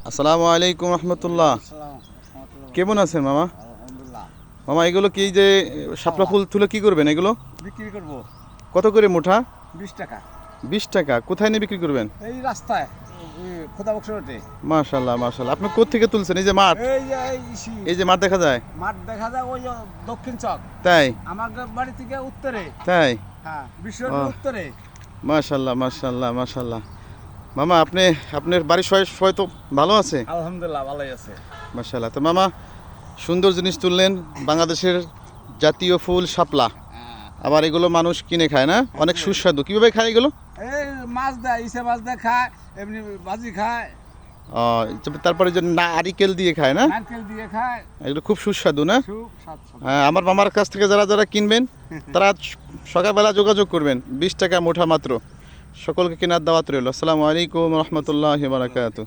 আসসালামু আলাইকুম রহমতুল্লাহ। কেমন আছেন মামা? আলহামদুলিল্লাহ। মামা এগুলো কি যে শাপলা ফুল তুলে কি করবেন এগুলো? বিক্রি করব কত করে মুঠা? 20 টাকা। 20 টাকা। কোথায় নিয়ে বিক্রি করবেন? এই রাস্তায় খোদা বক্স রোডে। মাশাআল্লাহ মাশাআল্লাহ। আপনি কোত্থেকে তুলছেন? এই যে মাঠ, এই যে মাঠ দেখা যায়, মাঠ দেখা যায় ওই যে দক্ষিণ চক। তাই আমার বাড়ি থেকে উত্তরে। তাই হ্যাঁ, বিশ্বনাথ উত্তরে। মাশাআল্লাহ মাশাআল্লাহ মাশাআল্লাহ। মামা আপনার বাড়ির সবাই তো ভালো আছে? আলহামদুলিল্লাহ, ভালোই আছে। মাশাআল্লাহ। তো মামা সুন্দর জিনিস তুললেন, বাংলাদেশের জাতীয় ফুল শাপলা। আবার এগুলো মানুষ কিনে খায় না, অনেক সুস্বাদু। কিভাবে খায় এগুলো? এই মাছ দেয়, ইসে মাছ দেয় খায়, এমনি ভাজি খায়, তারপরে যে নারিকেল দিয়ে খায় না, নারকেল দিয়ে খায়। এগুলো খুব সুস্বাদু না? খুব স্বাদ। হ্যাঁ, আমার মামার কাছ থেকে যারা কিনবেন তারা সকালবেলা যোগাযোগ করবেন। 20 টাকা মুঠা মাত্র। সকলকে কেনার দাওয়াত রইল। আসসালামু আলাইকুম রহমতুল্লাহ বারাকাতুহু।